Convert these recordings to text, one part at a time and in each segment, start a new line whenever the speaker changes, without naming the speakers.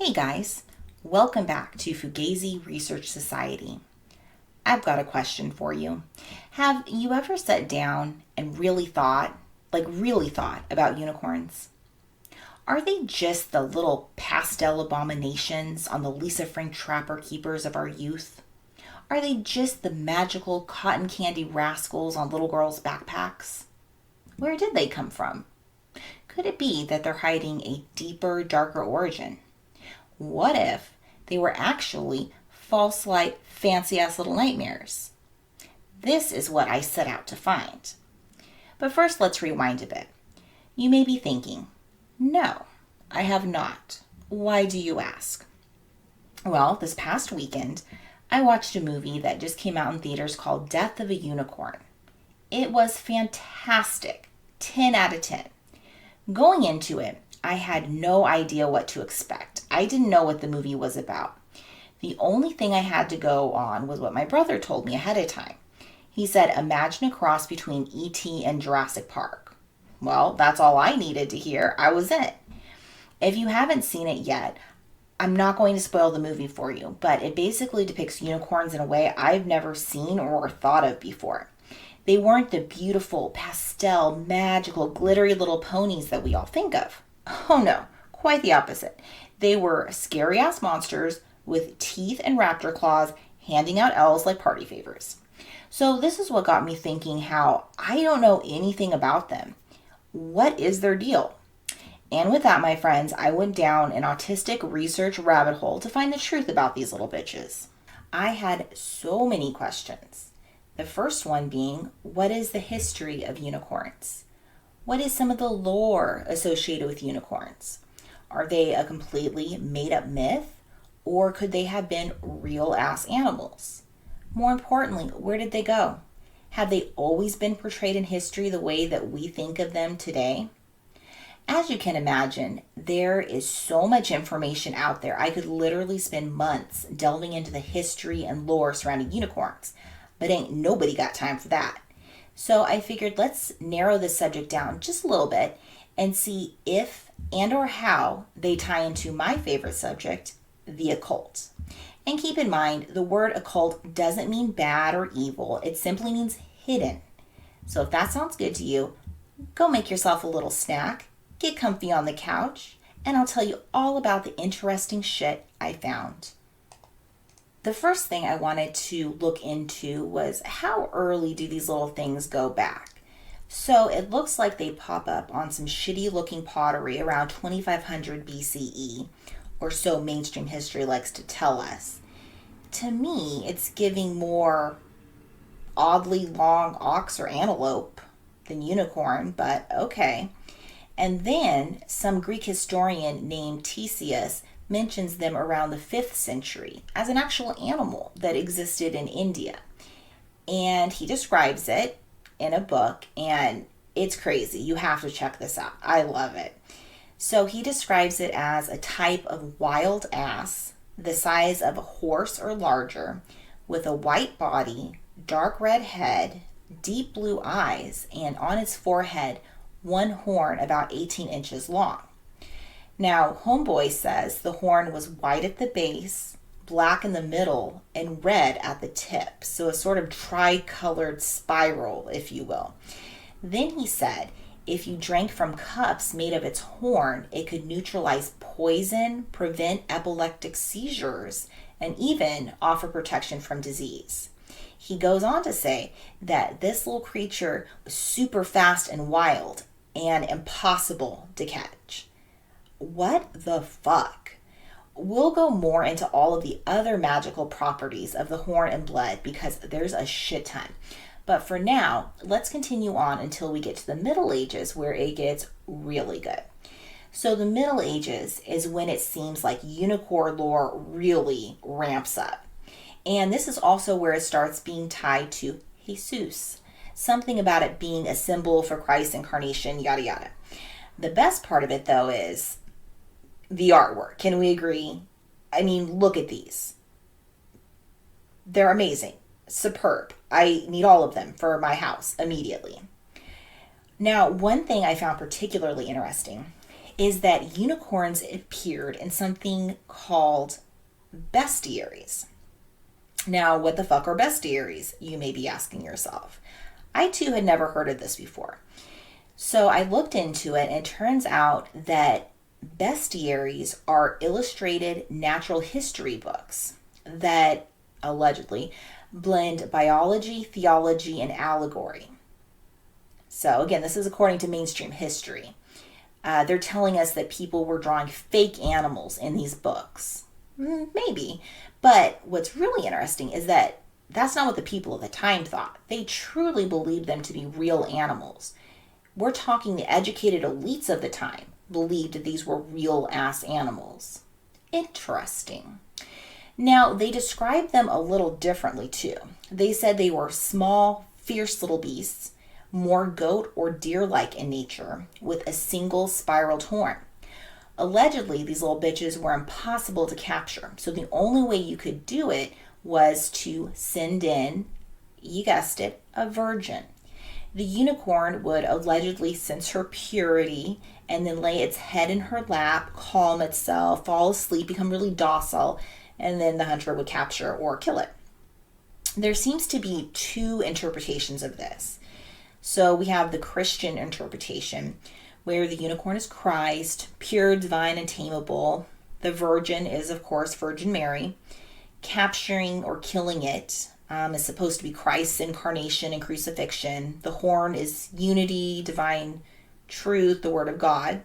Hey guys, welcome back to Fugazi Research Society. I've got a question for you. Have you ever sat down and really thought about unicorns? Are they just the little pastel abominations on the Lisa Frank Trapper keepers of our youth? Are they just the magical cotton candy rascals on little girls' backpacks? Where did they come from? Could it be that they're hiding a deeper, darker origin? What if they were actually false light, fancy ass little nightmares? This is what I set out to find. But first, let's rewind a bit. You may be thinking, no, I have not. Why do you ask? Well, this past weekend, I watched a movie that just came out in theaters called Death of a Unicorn. It was fantastic. 10 out of 10. Going into it, I had no idea what to expect. I didn't know what the movie was about. The only thing I had to go on was what my brother told me ahead of time. He said, imagine a cross between E.T. and Jurassic Park. Well, that's all I needed to hear. I was in. If you haven't seen it yet, I'm not going to spoil the movie for you, but it basically depicts unicorns in a way I've never seen or thought of before. They weren't the beautiful, pastel, magical, glittery little ponies that we all think of. Oh no, quite the opposite. They were scary ass monsters with teeth and raptor claws handing out L's like party favors. So this is what got me thinking how I don't know anything about them. What is their deal? And with that, my friends, I went down an autistic research rabbit hole to find the truth about these little bitches. I had so many questions. The first one being, what is the history of unicorns? What is some of the lore associated with unicorns? Are they a completely made up myth? Or could they have been real ass animals? More importantly, where did they go? Have they always been portrayed in history the way that we think of them today? As you can imagine, there is so much information out there. I could literally spend months delving into the history and lore surrounding unicorns, but ain't nobody got time for that. So I figured let's narrow this subject down just a little bit and see if and or how they tie into my favorite subject, the occult. And keep in mind, the word occult doesn't mean bad or evil. It simply means hidden. So if that sounds good to you, go make yourself a little snack, get comfy on the couch, and I'll tell you all about the interesting shit I found. The first thing I wanted to look into was how early do these little things go back? So it looks like they pop up on some shitty looking pottery around 2500 BCE, or so mainstream history likes to tell us. To me, it's giving more oddly long ox or antelope than unicorn, but okay. And then some Greek historian named Ctesias mentions them around the 5th century as an actual animal that existed in India. And he describes it in a book, and it's crazy. You have to check this out. I love it. So he describes it as a type of wild ass, the size of a horse or larger, with a white body, dark red head, deep blue eyes, and on its forehead, one horn about 18 inches long. Now, Homeboy says the horn was white at the base, black in the middle, and red at the tip. So a sort of tri-colored spiral, if you will. Then he said if you drank from cups made of its horn, it could neutralize poison, prevent epileptic seizures, and even offer protection from disease. He goes on to say that this little creature was super fast and wild and impossible to catch. What the fuck? We'll go more into all of the other magical properties of the horn and blood because there's a shit ton. But for now, let's continue on until we get to the Middle Ages where it gets really good. So the Middle Ages is when it seems like unicorn lore really ramps up. And this is also where it starts being tied to Jesus. Something about it being a symbol for Christ's incarnation, yada yada. The best part of it though is the artwork. Can we agree? I mean, look at these. They're amazing. Superb. I need all of them for my house immediately. Now, one thing I found particularly interesting is that unicorns appeared in something called bestiaries. Now, what the fuck are bestiaries? You may be asking yourself. I too had never heard of this before. So I looked into it, and it turns out that bestiaries are illustrated natural history books that allegedly blend biology, theology, and allegory. So again, this is according to mainstream history. They're telling us that people were drawing fake animals in these books. Maybe. But what's really interesting is that that's not what the people of the time thought. They truly believed them to be real animals. We're talking the educated elites of the time believed that these were real ass animals. Interesting. Now, they described them a little differently too. They said they were small, fierce little beasts, more goat or deer-like in nature, with a single spiraled horn. Allegedly, these little bitches were impossible to capture, so the only way you could do it was to send in, you guessed it, a virgin. The unicorn would allegedly sense her purity and then lay its head in her lap, calm itself, fall asleep, become really docile, and then the hunter would capture or kill it. There seems to be two interpretations of this. So we have the Christian interpretation, where the unicorn is Christ, pure, divine, and tameable. The virgin is, of course, Virgin Mary. Capturing or killing it is supposed to be Christ's incarnation and crucifixion. The horn is unity, divine truth, the word of God.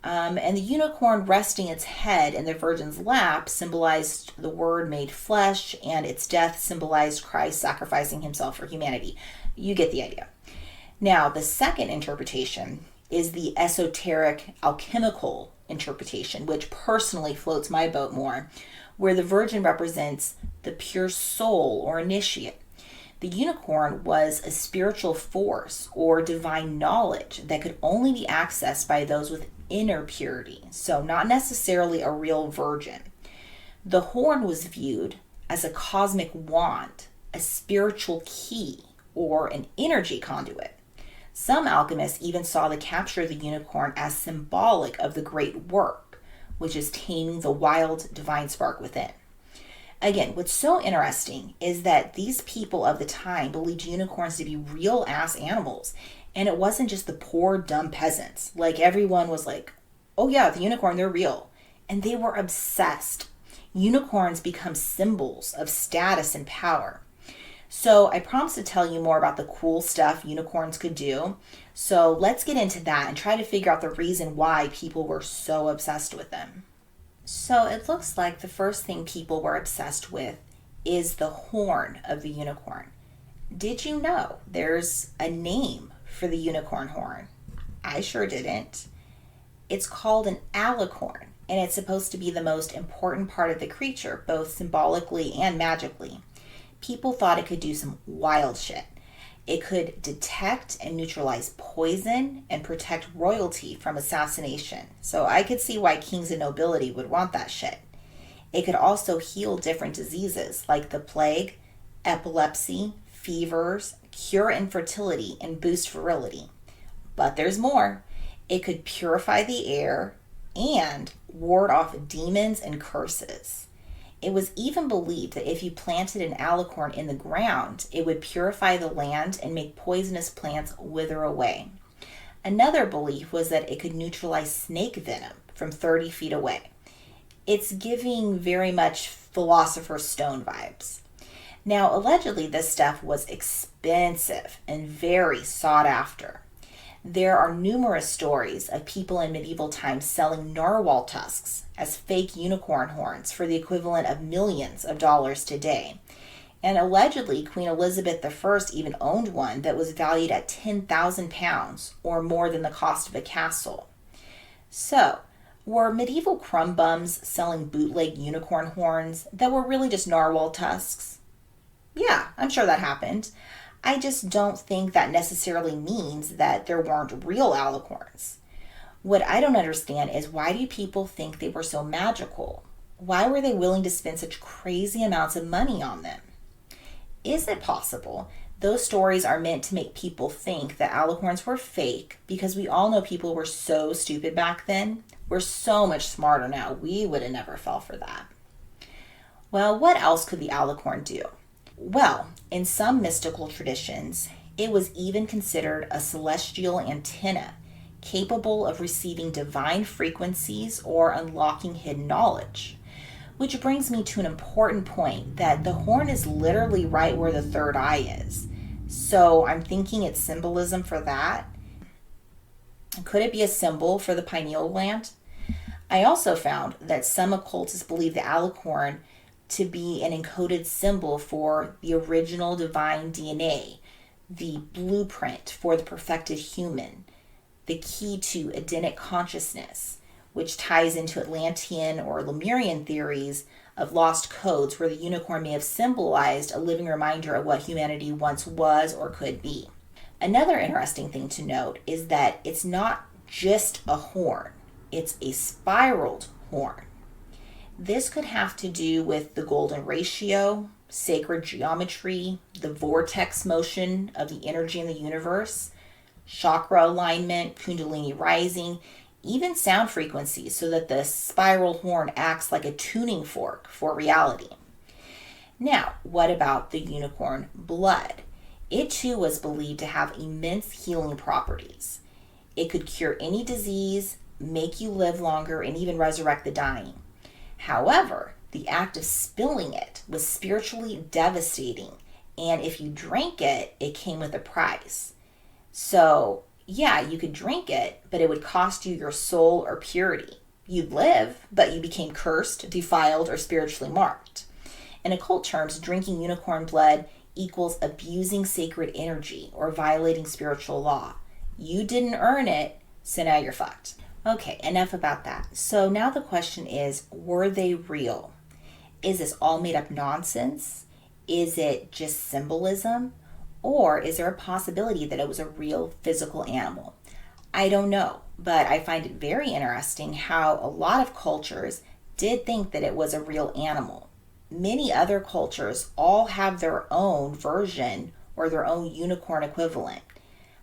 And the unicorn resting its head in the virgin's lap symbolized the word made flesh, and its death symbolized Christ sacrificing himself for humanity. You get the idea. Now, the second interpretation is the esoteric alchemical interpretation, which personally floats my boat more, where the virgin represents the pure soul or initiate. The unicorn was a spiritual force or divine knowledge that could only be accessed by those with inner purity, so not necessarily a real virgin. The horn was viewed as a cosmic wand, a spiritual key, or an energy conduit. Some alchemists even saw the capture of the unicorn as symbolic of the great work, which is taming the wild divine spark within. Again, what's so interesting is that these people of the time believed unicorns to be real ass animals, and it wasn't just the poor dumb peasants. Like, everyone was like, oh yeah, the unicorn, they're real. And they were obsessed. Unicorns become symbols of status and power. So I promised to tell you more about the cool stuff unicorns could do. So let's get into that and try to figure out the reason why people were so obsessed with them. So it looks like the first thing people were obsessed with is the horn of the unicorn. Did you know there's a name for the unicorn horn? I sure didn't. It's called an alicorn, and it's supposed to be the most important part of the creature, both symbolically and magically. People thought it could do some wild shit. It could detect and neutralize poison and protect royalty from assassination. So I could see why kings and nobility would want that shit. It could also heal different diseases like the plague, epilepsy, fevers, cure infertility, and boost virility. But there's more. It could purify the air and ward off demons and curses. It was even believed that if you planted an alicorn in the ground, it would purify the land and make poisonous plants wither away. Another belief was that it could neutralize snake venom from 30 feet away. It's giving very much Philosopher's Stone vibes. Now, allegedly, this stuff was expensive and very sought after. There are numerous stories of people in medieval times selling narwhal tusks as fake unicorn horns for the equivalent of millions of dollars today. And allegedly, Queen Elizabeth I even owned one that was valued at 10,000 pounds, or more than the cost of a castle. So, were medieval crumb bums selling bootleg unicorn horns that were really just narwhal tusks? Yeah, I'm sure that happened. I just don't think that necessarily means that there weren't real alicorns. What I don't understand is, why do people think they were so magical? Why were they willing to spend such crazy amounts of money on them? Is it possible Those stories are meant to make people think that alicorns were fake because we all know people were so stupid back then. We're so much smarter now. We would have never fell for that. Well, what else could the alicorn do? Well, in some mystical traditions, it was even considered a celestial antenna capable of receiving divine frequencies or unlocking hidden knowledge. Which brings me to an important point that the horn is literally right where the third eye is. So I'm thinking it's symbolism for that. Could it be a symbol for the pineal gland? I also found that some occultists believe the alicorn to be an encoded symbol for the original divine DNA, the blueprint for the perfected human, the key to Edenic consciousness, which ties into Atlantean or Lemurian theories of lost codes where the unicorn may have symbolized a living reminder of what humanity once was or could be. Another interesting thing to note is that it's not just a horn, it's a spiraled horn. This could have to do with the golden ratio, sacred geometry, the vortex motion of the energy in the universe, chakra alignment, kundalini rising, even sound frequencies, so that the spiral horn acts like a tuning fork for reality. Now, what about the unicorn blood? It too was believed to have immense healing properties. It could cure any disease, make you live longer, and even resurrect the dying. However, the act of spilling it was spiritually devastating, and if you drank it, it came with a price. So, yeah, you could drink it, but it would cost you your soul or purity. You'd live, but you became cursed, defiled, or spiritually marked. In occult terms, drinking unicorn blood equals abusing sacred energy or violating spiritual law. You didn't earn it, so now you're fucked. Okay, enough about that. So now the question is, were they real? Is this all made up nonsense? Is it just symbolism? Or is there a possibility that it was a real physical animal? I don't know, but I find it very interesting how a lot of cultures did think that it was a real animal. Many other cultures all have their own version or their own unicorn equivalent.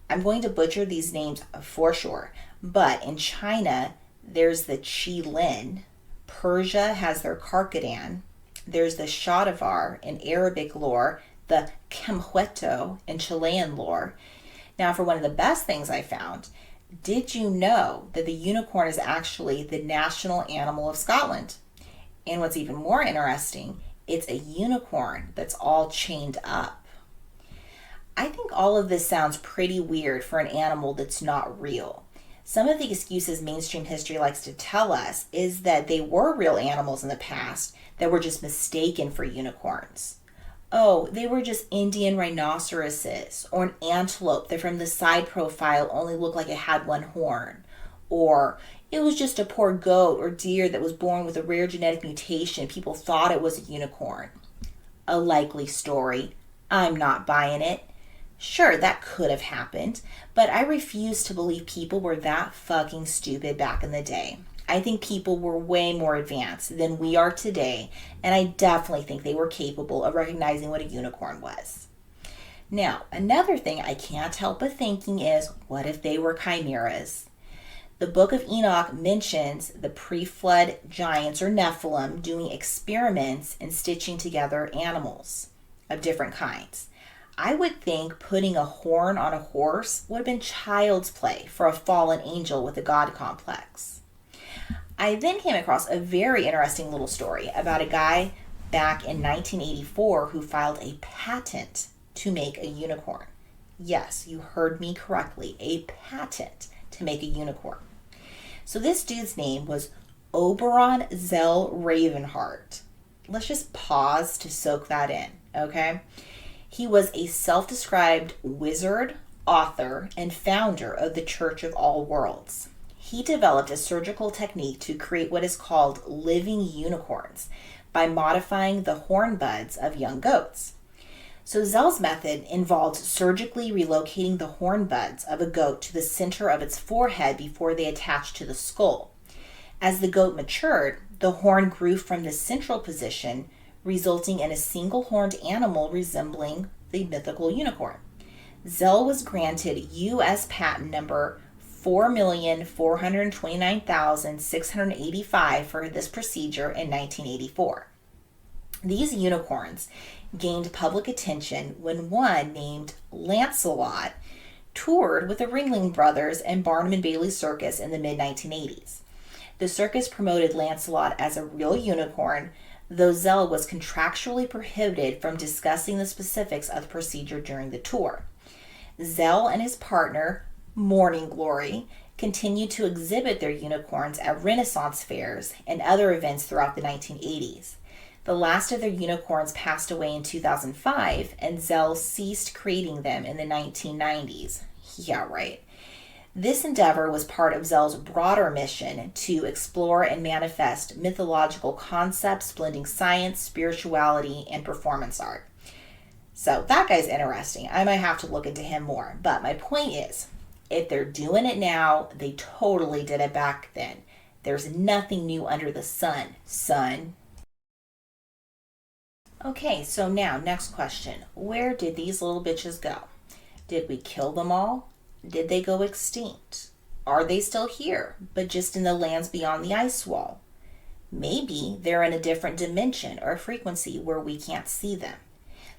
I'm going to butcher these names for sure, but in China, there's the Qilin. Persia has their Karkadan. There's the Shadivar in Arabic lore, the Kemhueto in Chilean lore. Now, for one of the best things I found, did you know that the unicorn is actually the national animal of Scotland? And what's even more interesting, it's a unicorn that's all chained up. I think all of this sounds pretty weird for an animal that's not real. Some of the excuses mainstream history likes to tell us is that they were real animals in the past that were just mistaken for unicorns. Oh, they were just Indian rhinoceroses or an antelope that from the side profile only looked like it had one horn. Or it was just a poor goat or deer that was born with a rare genetic mutation. People thought it was a unicorn. A likely story. I'm not buying it. Sure, that could have happened, but I refuse to believe people were that fucking stupid back in the day. I think people were way more advanced than we are today, and I definitely think they were capable of recognizing what a unicorn was. Now, another thing I can't help but thinking is, what if they were chimeras? The Book of Enoch mentions the pre-flood giants or Nephilim doing experiments and stitching together animals of different kinds. I would think putting a horn on a horse would have been child's play for a fallen angel with a god complex. I then came across a very interesting little story about a guy back in 1984 who filed a patent to make a unicorn. Yes, you heard me correctly, a patent to make a unicorn. So this dude's name was Oberon Zell Ravenheart. Let's just pause to soak that in, okay? He was a self-described wizard, author, and founder of the Church of All Worlds. He developed a surgical technique to create what is called living unicorns by modifying the horn buds of young goats. So Zell's method involved surgically relocating the horn buds of a goat to the center of its forehead before they attached to the skull. As the goat matured, the horn grew from the central position, resulting in a single-horned animal resembling the mythical unicorn. Zell was granted U.S. patent number 4,429,685 for this procedure in 1984. These unicorns gained public attention when one named Lancelot toured with the Ringling Brothers and Barnum and Bailey Circus in the mid-1980s. The circus promoted Lancelot as a real unicorn, though Zell was contractually prohibited from discussing the specifics of the procedure during the tour. Zell and his partner, Morning Glory, continued to exhibit their unicorns at Renaissance fairs and other events throughout the 1980s. The last of their unicorns passed away in 2005, and Zell ceased creating them in the 1990s. Yeah, right. This endeavor was part of Zell's broader mission to explore and manifest mythological concepts blending science, spirituality, and performance art. So that guy's interesting. I might have to look into him more. But my point is, if they're doing it now, they totally did it back then. There's nothing new under the sun, son. Okay, so now, next question. Where did these little bitches go? Did we kill them all? Did they go extinct? Are they still here, but just in the lands beyond the ice wall? Maybe they're in a different dimension or frequency where we can't see them.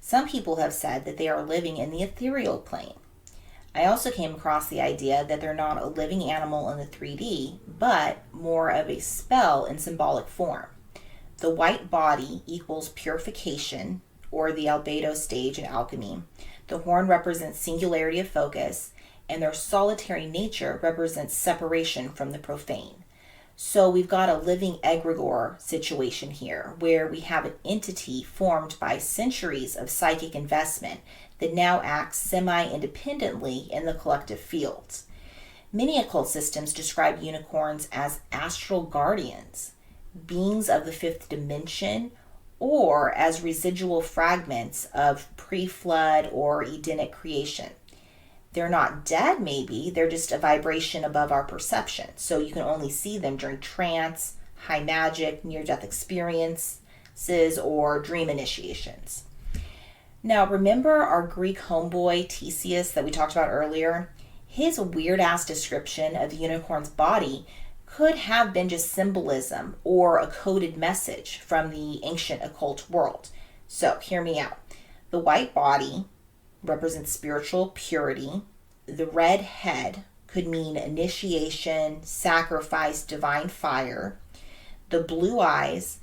Some people have said that they are living in the ethereal plane. I also came across the idea that they're not a living animal in the 3D, but more of a spell in symbolic form. The white body equals purification, or the albedo stage in alchemy. The horn represents singularity of focus, and their solitary nature represents separation from the profane. So we've got a living egregore situation here, where we have an entity formed by centuries of psychic investment that now acts semi-independently in the collective fields. Many occult systems describe unicorns as astral guardians, beings of the fifth dimension, or as residual fragments of pre-flood or Edenic creation. They're not dead, maybe, they're just a vibration above our perception, so you can only see them during trance, high magic, near-death experiences, or dream initiations. Now, remember our Greek homeboy Theseus that we talked about earlier? His weird-ass description of the unicorn's body could have been just symbolism or a coded message from the ancient occult world. So, hear me out. The white body represents spiritual purity. The red head could mean initiation, sacrifice, divine fire. The blue eyes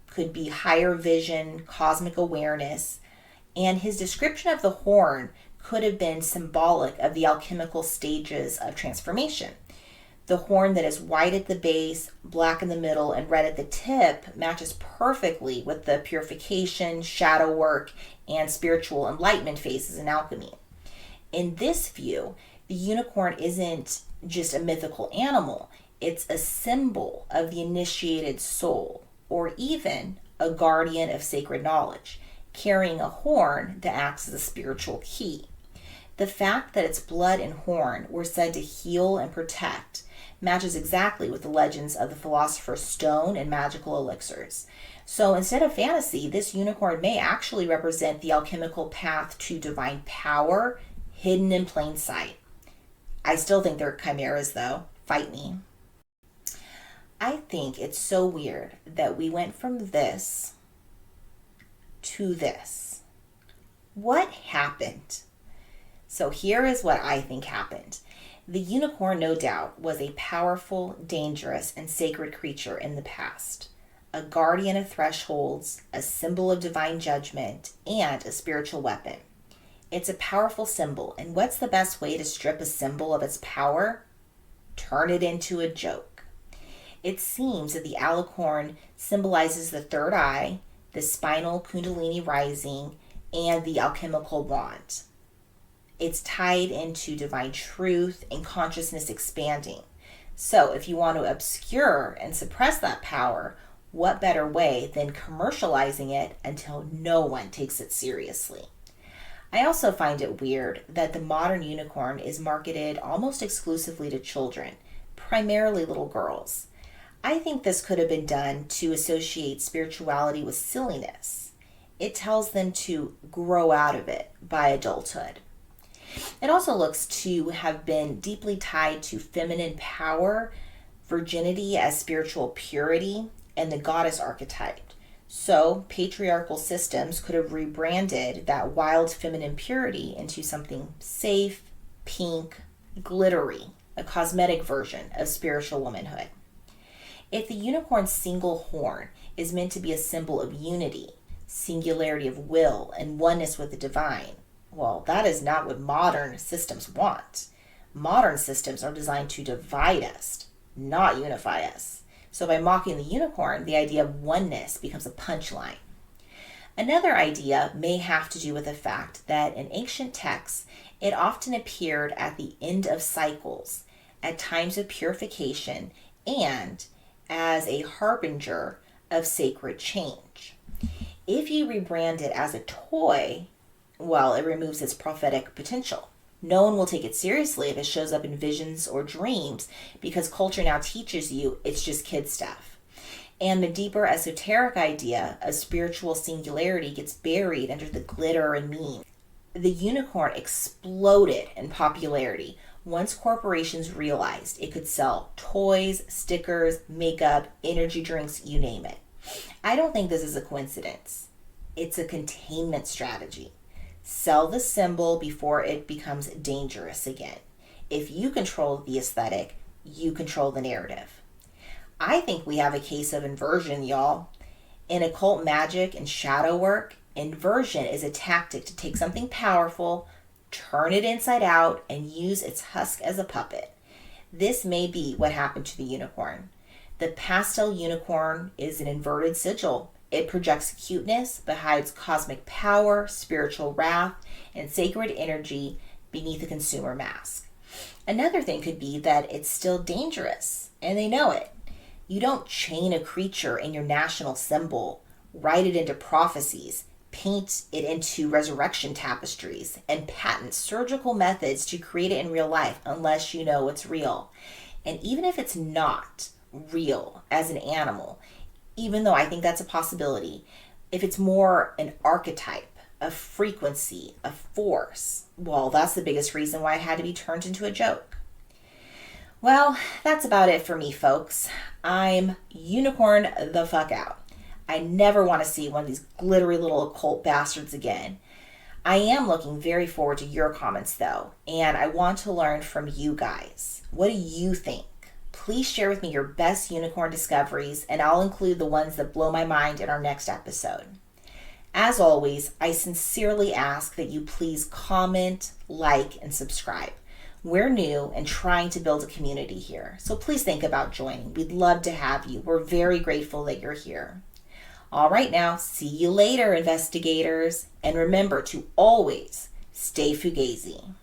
could be higher vision, cosmic awareness. And his description of the horn could have been symbolic of the alchemical stages of transformation. The horn that is white at the base, black in the middle, and red at the tip matches perfectly with the purification, shadow work, and spiritual enlightenment phases in alchemy. In this view, the unicorn isn't just a mythical animal, it's a symbol of the initiated soul, or even a guardian of sacred knowledge, carrying a horn that acts as a spiritual key. The fact that its blood and horn were said to heal and protect matches exactly with the legends of the Philosopher's Stone and magical elixirs. So instead of fantasy, this unicorn may actually represent the alchemical path to divine power hidden in plain sight. I still think they're chimeras though. Fight me. I think it's so weird that we went from this to this. What happened? So here is what I think happened. The unicorn, no doubt, was a powerful, dangerous, and sacred creature in the past. A guardian of thresholds, a symbol of divine judgment, and a spiritual weapon. It's a powerful symbol, and what's the best way to strip a symbol of its power? Turn it into a joke. It seems that the alicorn symbolizes the third eye, the spinal kundalini rising, and the alchemical wand. It's tied into divine truth and consciousness expanding. So if you want to obscure and suppress that power, what better way than commercializing it until no one takes it seriously? I also find it weird that the modern unicorn is marketed almost exclusively to children, primarily little girls. I think this could have been done to associate spirituality with silliness. it tells them to grow out of it by adulthood. It also looks to have been deeply tied to feminine power, virginity as spiritual purity, and the goddess archetype. So, patriarchal systems could have rebranded that wild feminine purity into something safe, pink, glittery, a cosmetic version of spiritual womanhood. If the unicorn's single horn is meant to be a symbol of unity, singularity of will, and oneness with the divine, well, that is not what modern systems want. Modern systems are designed to divide us, not unify us. So by mocking the unicorn, the idea of oneness becomes a punchline. Another idea may have to do with the fact that in ancient texts, it often appeared at the end of cycles, at times of purification, and as a harbinger of sacred change. If you rebrand it as a toy, well, it removes its prophetic potential. No one will take it seriously if it shows up in visions or dreams because culture now teaches you it's just kid stuff. And the deeper esoteric idea of spiritual singularity gets buried under the glitter and meme. The unicorn exploded in popularity once corporations realized it could sell toys, stickers, makeup, energy drinks, you name it. I don't think this is a coincidence. It's a containment strategy. Sell the symbol before it becomes dangerous again. If you control the aesthetic, you control the narrative. I think we have a case of inversion, y'all. In occult magic and shadow work, inversion is a tactic to take something powerful, turn it inside out, and use its husk as a puppet. This may be what happened to the unicorn. The pastel unicorn is an inverted sigil. It projects cuteness but hides cosmic power, spiritual wrath, and sacred energy beneath a consumer mask. Another thing could be that it's still dangerous, and they know it. You don't chain a creature in your national symbol, write it into prophecies, paint it into resurrection tapestries, and patent surgical methods to create it in real life unless you know it's real. And even if it's not real as an animal, even though I think that's a possibility, if it's more an archetype, a frequency, a force, well, that's the biggest reason why it had to be turned into a joke. Well, that's about it for me, folks. I'm unicorn the fuck out. I never want to see one of these glittery little occult bastards again. I am looking very forward to your comments, though, and I want to learn from you guys. What do you think? Please share with me your best unicorn discoveries, and I'll include the ones that blow my mind in our next episode. As always, I sincerely ask that you please comment, like, and subscribe. We're new and trying to build a community here, so please think about joining. We'd love to have you. We're very grateful that you're here. All right now, see you later, investigators, and remember to always stay fugazi.